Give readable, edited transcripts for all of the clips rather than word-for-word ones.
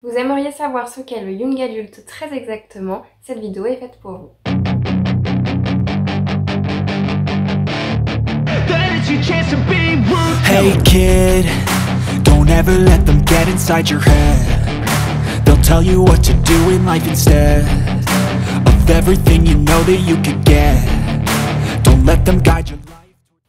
Vous aimeriez savoir ce qu'est le Young Adult très exactement, cette vidéo est faite pour vous. Hey kid, don't ever let them get inside your head. They'll tell you what to do in life instead of everything you know that you could get. Don't let them guide your life.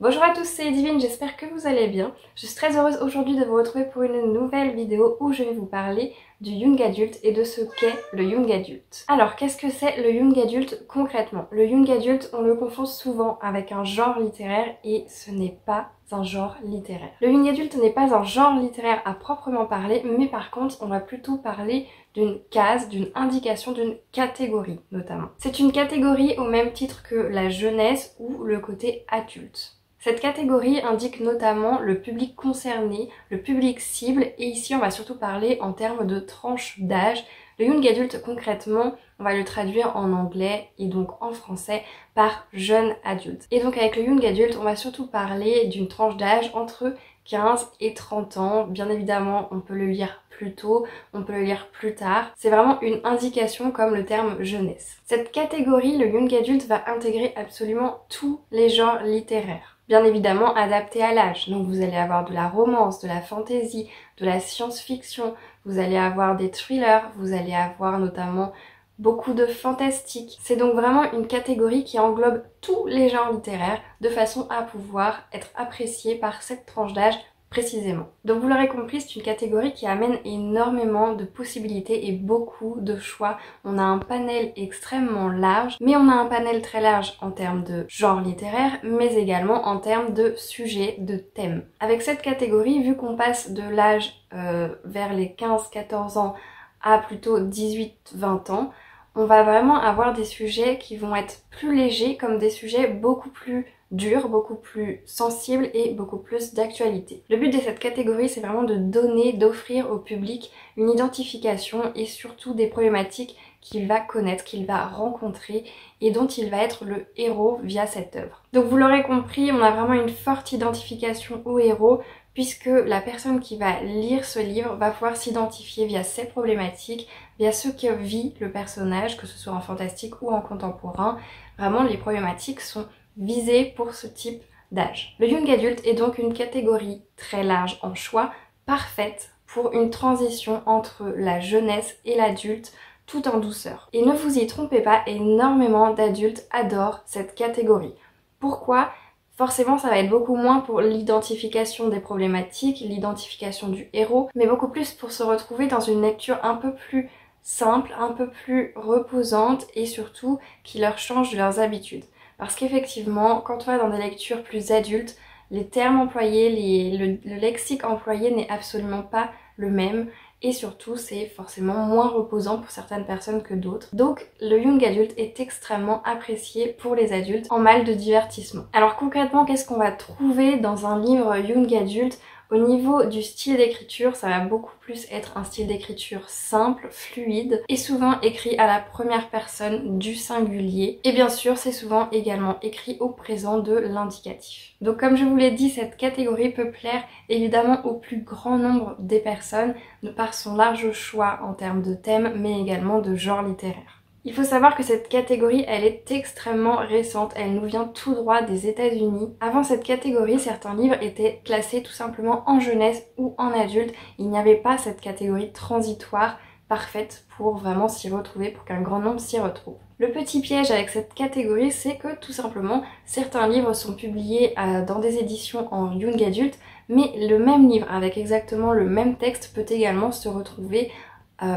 Bonjour à tous, c'est Divine, j'espère que vous allez bien. Je suis très heureuse aujourd'hui de vous retrouver pour une nouvelle vidéo où je vais vous parler du Young Adult et de ce qu'est le Young Adult. Alors, qu'est-ce que c'est le Young Adult concrètement? Le Young Adult, on le confond souvent avec un genre littéraire et ce n'est pas un genre littéraire. Le Young Adult n'est pas un genre littéraire à proprement parler, mais par contre, on va plutôt parler d'une case, d'une indication, d'une catégorie notamment. C'est une catégorie au même titre que la jeunesse ou le côté adulte. Cette catégorie indique notamment le public concerné, le public cible, et ici on va surtout parler en termes de tranche d'âge. Le Young Adult, concrètement, on va le traduire en anglais et donc en français par jeune adulte. Et donc avec le Young Adult, on va surtout parler d'une tranche d'âge entre 15 et 30 ans. Bien évidemment, on peut le lire plus tôt, on peut le lire plus tard. C'est vraiment une indication comme le terme jeunesse. Cette catégorie, le Young Adult, va intégrer absolument tous les genres littéraires. Bien évidemment adapté à l'âge. Donc vous allez avoir de la romance, de la fantasy, de la science-fiction, vous allez avoir des thrillers, vous allez avoir notamment beaucoup de fantastique. C'est donc vraiment une catégorie qui englobe tous les genres littéraires de façon à pouvoir être appréciée par cette tranche d'âge précisément. Donc vous l'aurez compris, c'est une catégorie qui amène énormément de possibilités et beaucoup de choix. On a un panel extrêmement large, mais on a un panel très large en termes de genre littéraire, mais également en termes de sujets, de thèmes. Avec cette catégorie, vu qu'on passe de l'âge vers les 15-14 ans à plutôt 18-20 ans, on va vraiment avoir des sujets qui vont être plus légers, comme des sujets beaucoup plus durs, beaucoup plus sensibles et beaucoup plus d'actualité. Le but de cette catégorie, c'est vraiment de donner, d'offrir au public une identification et surtout des problématiques qu'il va connaître, qu'il va rencontrer et dont il va être le héros via cette œuvre. Donc vous l'aurez compris, on a vraiment une forte identification au héros puisque la personne qui va lire ce livre va pouvoir s'identifier via ses problématiques, via ce que vit le personnage, que ce soit en fantastique ou en contemporain. Vraiment, les problématiques sont visées pour ce type d'âge. Le Young Adult est donc une catégorie très large en choix, parfaite pour une transition entre la jeunesse et l'adulte, tout en douceur. Et ne vous y trompez pas, énormément d'adultes adorent cette catégorie. Pourquoi ? Forcément, ça va être beaucoup moins pour l'identification des problématiques, l'identification du héros, mais beaucoup plus pour se retrouver dans une lecture un peu plus simple, un peu plus reposante et surtout qui leur change de leurs habitudes. Parce qu'effectivement, quand on va dans des lectures plus adultes, les termes employés, le lexique employé n'est absolument pas le même et surtout c'est forcément moins reposant pour certaines personnes que d'autres. Donc le Young Adult est extrêmement apprécié pour les adultes en mal de divertissement. Alors concrètement, qu'est-ce qu'on va trouver dans un livre Young Adult ? Au niveau du style d'écriture, ça va beaucoup plus être un style d'écriture simple, fluide et souvent écrit à la première personne du singulier. Et bien sûr, c'est souvent également écrit au présent de l'indicatif. Donc comme je vous l'ai dit, cette catégorie peut plaire évidemment au plus grand nombre des personnes de par son large choix en termes de thème mais également de genre littéraire. Il faut savoir que cette catégorie, elle est extrêmement récente, elle nous vient tout droit des États-Unis. Avant cette catégorie, certains livres étaient classés tout simplement en jeunesse ou en adulte. Il n'y avait pas cette catégorie transitoire parfaite pour vraiment s'y retrouver, pour qu'un grand nombre s'y retrouve. Le petit piège avec cette catégorie, c'est que tout simplement, certains livres sont publiés dans des éditions en Young Adult, mais le même livre avec exactement le même texte peut également se retrouver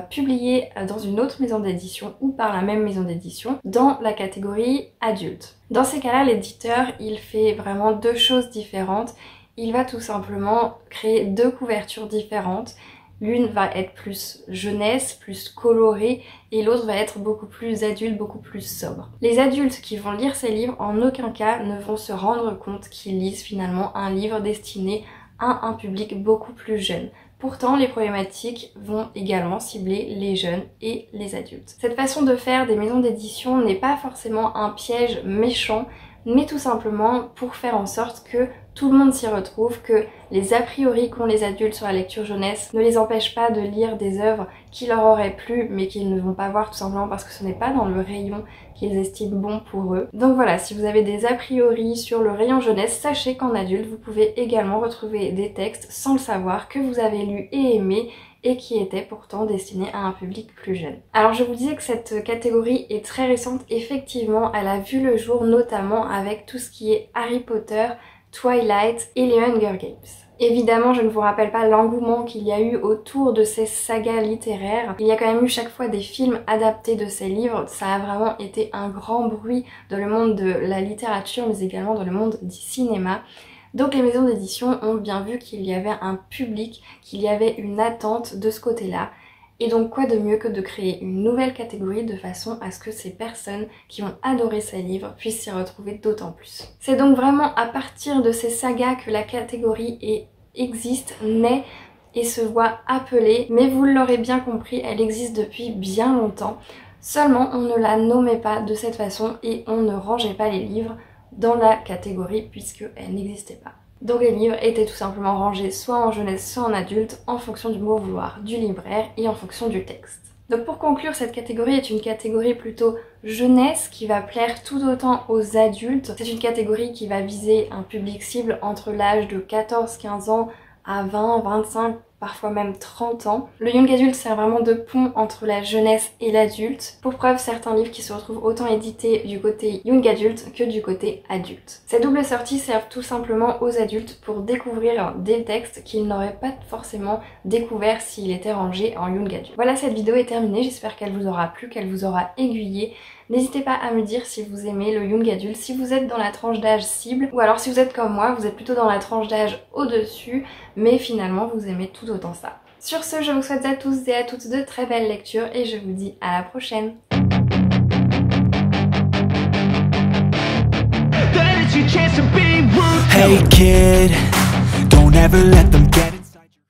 publié dans une autre maison d'édition ou par la même maison d'édition dans la catégorie adulte. Dans ces cas-là, l'éditeur, il fait vraiment deux choses différentes. Il va tout simplement créer deux couvertures différentes. L'une va être plus jeunesse, plus colorée, et l'autre va être beaucoup plus adulte, beaucoup plus sobre. Les adultes qui vont lire ces livres, en aucun cas ne vont se rendre compte qu'ils lisent finalement un livre destiné à un public beaucoup plus jeune. Pourtant, les problématiques vont également cibler les jeunes et les adultes. Cette façon de faire des maisons d'édition n'est pas forcément un piège méchant, mais tout simplement pour faire en sorte que tout le monde s'y retrouve, que les a priori qu'ont les adultes sur la lecture jeunesse ne les empêchent pas de lire des œuvres qui leur auraient plu mais qu'ils ne vont pas voir tout simplement parce que ce n'est pas dans le rayon qu'ils estiment bon pour eux. Donc voilà, si vous avez des a priori sur le rayon jeunesse, sachez qu'en adulte vous pouvez également retrouver des textes sans le savoir que vous avez lus et aimés et qui étaient pourtant destinés à un public plus jeune. Alors je vous disais que cette catégorie est très récente, effectivement elle a vu le jour notamment avec tout ce qui est Harry Potter, Twilight et les Hunger Games. Évidemment, je ne vous rappelle pas l'engouement qu'il y a eu autour de ces sagas littéraires. Il y a quand même eu chaque fois des films adaptés de ces livres. Ça a vraiment été un grand bruit dans le monde de la littérature, mais également dans le monde du cinéma. Donc les maisons d'édition ont bien vu qu'il y avait un public, qu'il y avait une attente de ce côté-là. Et donc quoi de mieux que de créer une nouvelle catégorie de façon à ce que ces personnes qui ont adoré ces livres puissent s'y retrouver d'autant plus. C'est donc vraiment à partir de ces sagas que la catégorie existe, naît et se voit appelée, mais vous l'aurez bien compris, elle existe depuis bien longtemps. Seulement on ne la nommait pas de cette façon et on ne rangeait pas les livres dans la catégorie puisqu'elle n'existait pas. Donc les livres étaient tout simplement rangés soit en jeunesse soit en adulte en fonction du bon vouloir du libraire et en fonction du texte. Donc pour conclure, cette catégorie est une catégorie plutôt jeunesse qui va plaire tout autant aux adultes. C'est une catégorie qui va viser un public cible entre l'âge de 14-15 ans à 20, 25, parfois même 30 ans. Le young adulte sert vraiment de pont entre la jeunesse et l'adulte. Pour preuve, certains livres qui se retrouvent autant édités du côté young adulte que du côté adulte. Ces doubles sorties servent tout simplement aux adultes pour découvrir des textes qu'ils n'auraient pas forcément découvert s'il était rangé en young adulte. Voilà, cette vidéo est terminée, j'espère qu'elle vous aura plu, qu'elle vous aura aiguillé. N'hésitez pas à me dire si vous aimez le young adulte, si vous êtes dans la tranche d'âge cible, ou alors si vous êtes comme moi, vous êtes plutôt dans la tranche d'âge au-dessus, mais finalement vous aimez tout autant ça. Sur ce, je vous souhaite à tous et à toutes de très belles lectures et je vous dis à la prochaine. Hey kid, don't ever let them get